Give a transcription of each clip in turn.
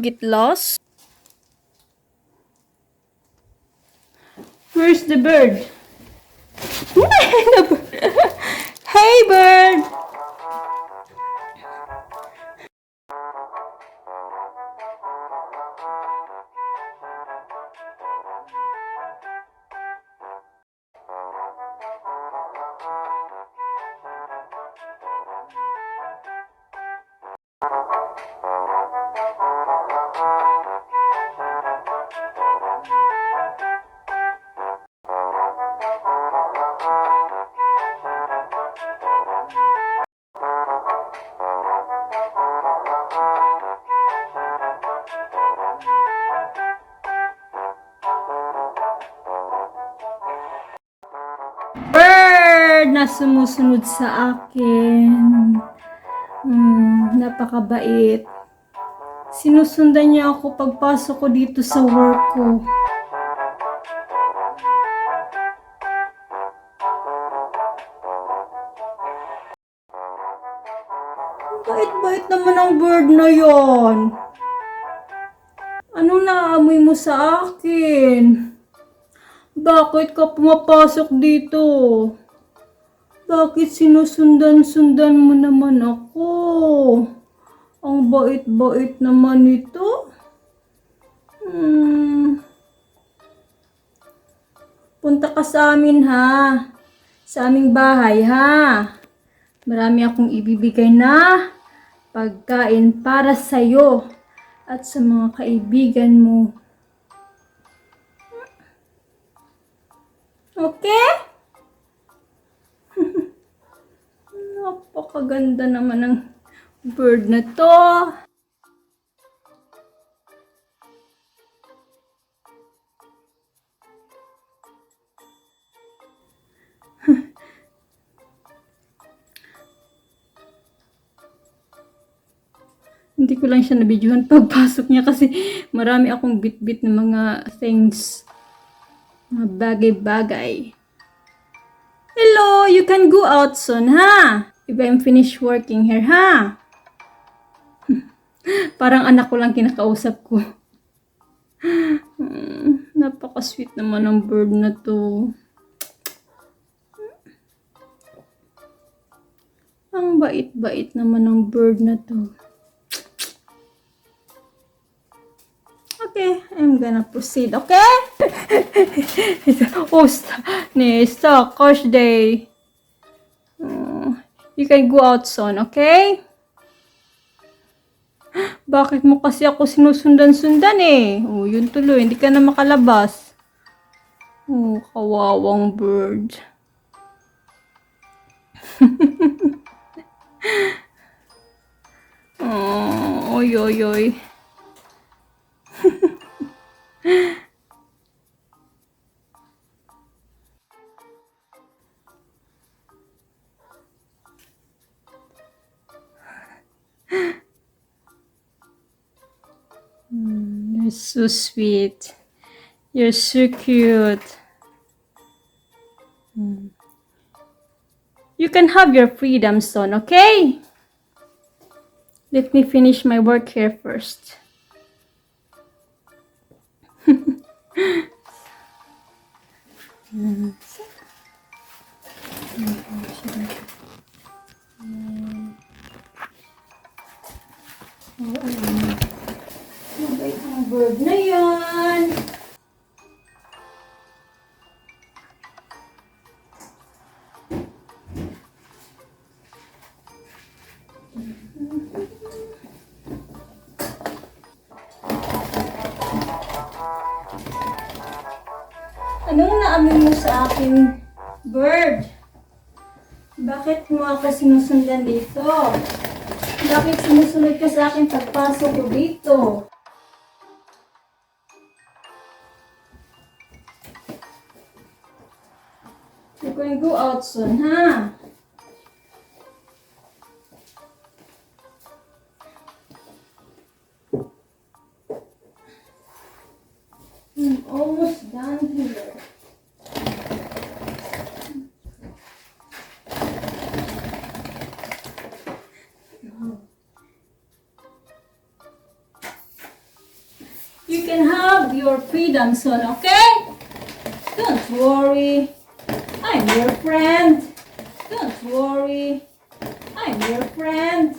get lost? Where's the bird? Hey, bird! Bird na sumusunod sa akin. Napakabait. Sinusundan niya ako pagpasok ko dito sa work ko. Bait-bait naman ang bird na yon. Anong naamoy mo sa akin? Bakit ka pumapasok dito? Bakit sinusundan-sundan mo naman ako? Ang bait-bait naman ito. Punta ka sa amin ha. Sa aming bahay ha. Marami akong ibibigay na pagkain para sa'yo at sa mga kaibigan mo. Okay? Napakaganda naman ng bird na to. Hindi ko lang siya nabidyohan pagpasok niya kasi marami akong bit-bit na mga things. Mga bagay-bagay. Hello, you can go out soon, ha? If I'm finished working here, ha? Parang anak ko lang kinakausap ko. Napaka-sweet naman ng bird na to. Ang bait-bait naman ng bird na to. Okay, I'm gonna proceed, okay? Nesta, gosh day. You can go out soon, okay? Bakit mo kasi ako sinusundan-sundan eh? Oh, yun tuloy, hindi ka na makalabas. Oh, kawawang bird. Oh, oy, oy, oy. You're so sweet. You're so cute. You can have your freedom, son, okay? Let me finish my work here first. Mabait ang bird na yan. Anong naamoy mo sa akin, bird? Bakit mo ako sinusundan dito? Bakit sinusunod ka sa akin pagpasok ko dito? You're going to go out soon, ha? I'm almost done here. You can have your freedom soon, okay? Don't worry. I'm your friend. Don't worry. I'm your friend.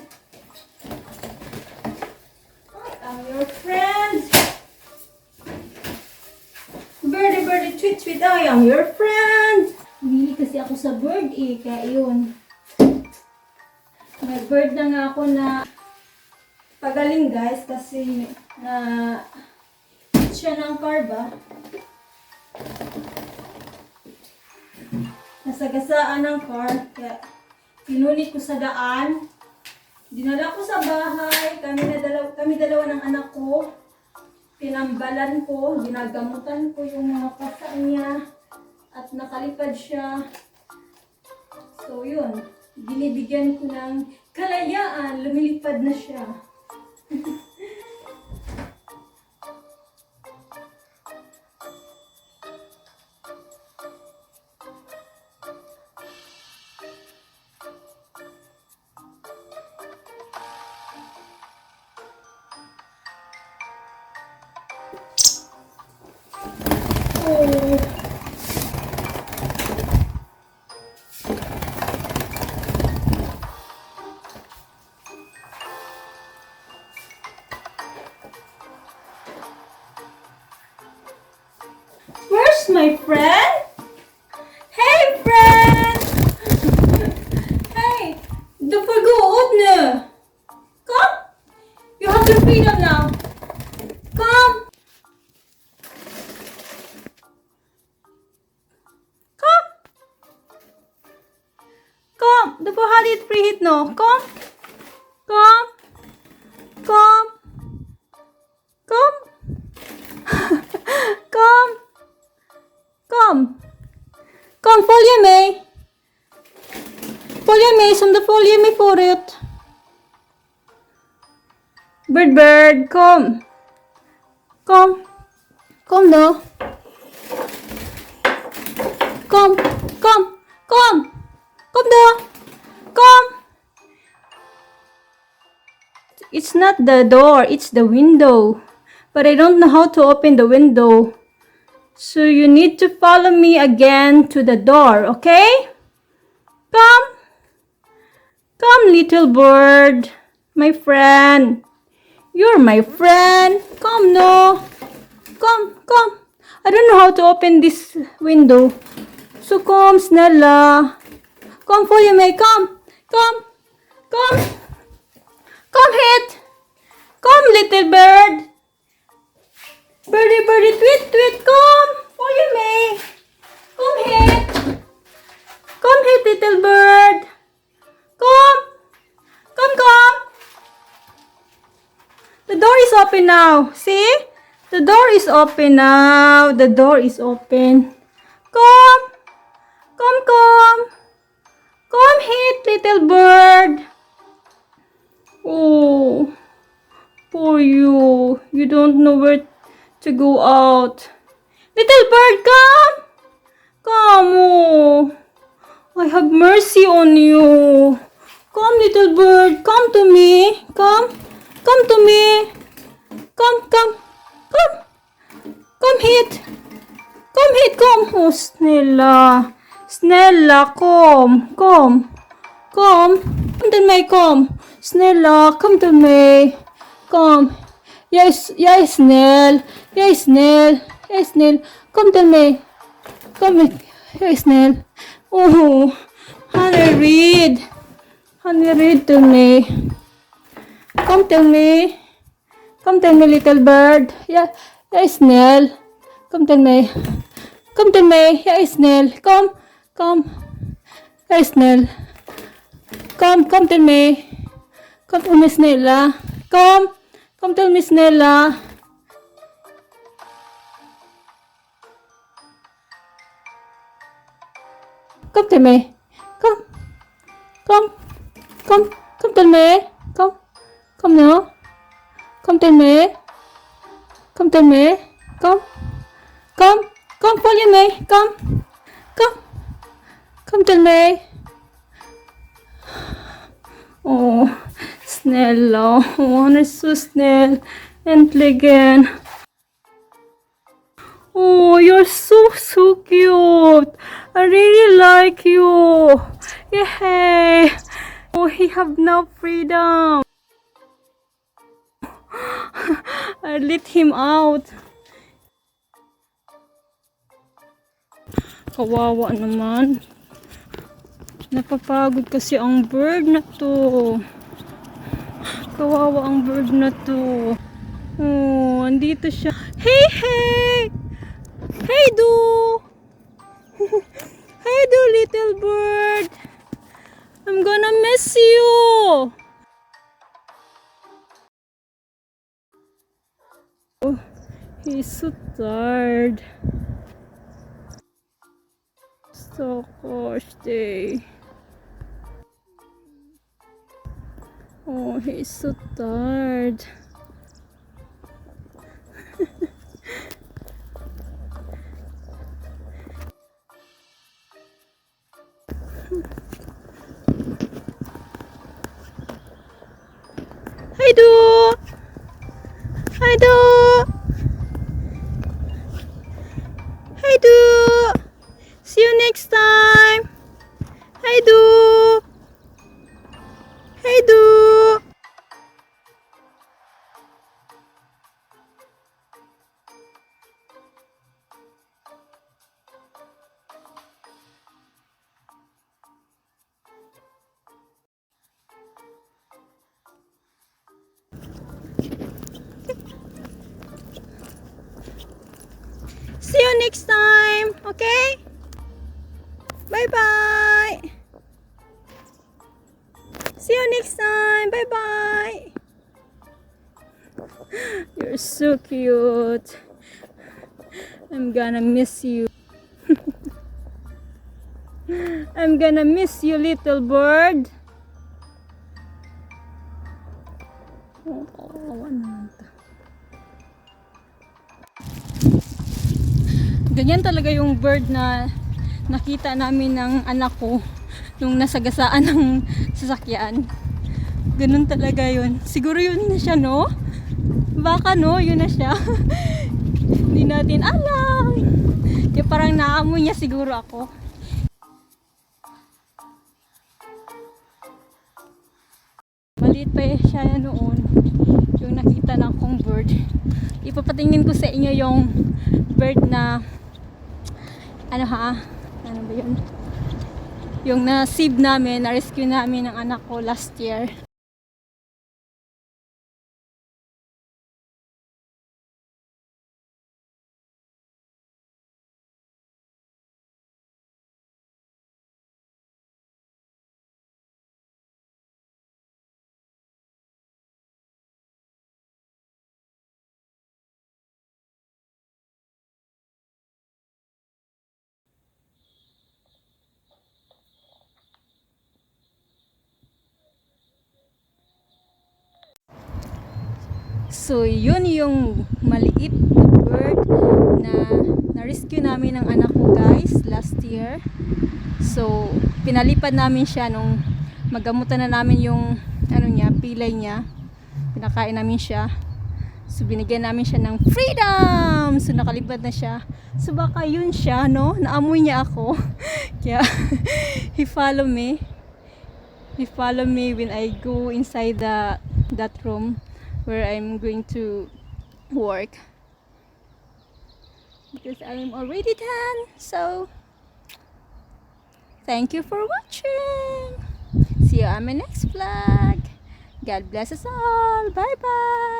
I am your friend. Birdie, birdie, tweet, tweet. I am your friend. Hindi kasi ako sa bird eh, kaya yun. May bird na nga ako na pagaling guys kasi na siya ng car ba? Nasagasaan ng car kaya pinunit ko sa daan. Dinala ko sa bahay. Kami dalawa ng anak ko. Pinambalan ko, ginagamutan ko yung mga pasa niya at nakalipad siya. So yun, binibigyan ko ng kalayaan, lumilipad na siya. Oh. Where's my friend? Hey, friend! Hey, don't forget open. Come. You have your freedom now. Come. Come. Come. Don't have it free hit no. Come. Come. Come. Come. Come. Come. Come, follow me. Follow me, follow me for it. Bird, bird, come. Come. Come now. Come. Come. Come. Come now. Come. It's not the door, it's the window. But I don't know how to open the window. So you need to follow me again to the door, okay? Come. Come, little bird. My friend. You're my friend. Come, no. Come, come. I don't know how to open this window. So come, Snella. Come, follow me. Come. Come. Come. Come, hit. Come, little bird. Birdie, birdie, tweet, tweet, come! Follow me! Come hit! Come hit, little bird! Come! Come, come! The door is open now. See? The door is open now. The door is open. Come! Come, come! Come hit, little bird! Oh, poor you. You don't know where to go out. Little bird, come! Come, oh. I have mercy on you. Come, little bird, come to me. Come. Come to me. Come, come. Come. Come hit. Come hit, come. Oh, Snella. Snella, come. Come. Come. Come to me, come. Snella, come to me. Come. Yes, yes, Snell. Yes, Snell. Yes, Snell. Come to me. Come. Yes, Snell. Oh, honey, read. Honey, read to me. Come to me. Come to me, little bird. Yeah, yes, Snell. Come to me. Come to me. Yes, Snell. Come. Come. Yes, Snell. Come to me. Come to me, Snella. Come. Come to me, Snella. Come to me. Come. Come. Come. Come to me. Come. Come now. Come to me. Come to me. Come. Come. Come, follow me. Come. Come. Come to me. Oh, Snälla. Oh, han är så snäll. Äntligen. Oh, you're so cute. I really like you. Yay. Oh, he have no freedom. I let him out. Kawawa naman. Napapagod kasi ang bird na to. Kawawa ang bird na to. Oh, andito siya. Hey, hey! Hey, do! Hey, do, little bird! I'm gonna miss you! Oh, he's so tired. So gosh, day. Oh, he's so tired. Hi, do! Hi, do! Hi, do! See you next time! Hi, do! Hi, do! See you next time, okay? Bye-bye! See you next time, bye-bye! You're so cute. I'm gonna miss you. I'm gonna miss you, little bird. Oh, kawawa naman to. Ganyan talaga yung bird na nakita namin ng anak ko nung nasagasaan ng sasakyan. Ganun talaga yun. Siguro yun na siya, no? Baka, no? Yun na siya. Hindi natin alam. Kaya parang naamoy niya siguro ako. Maliit pa siya noon. Yung nakita na akong bird. Ipapatingin ko sa inyo yung bird na ano ba yun? Yung na-save namin, na-rescue namin ng anak ko last year. So, yun yung maliit na bird na na-rescue namin ng anak ko, guys, last year. So, pinalipad namin siya nung magamutan na namin yung pilay niya. Pinakain namin siya. So, binigyan namin siya ng freedom! So, nakalipad na siya. So, baka yun siya, no? Naamoy niya ako. Kaya, he follow me. He follow me when I go inside that room where I'm going to work, because I'm already done. So thank you for watching. See you on my next vlog. God bless us all. Bye bye.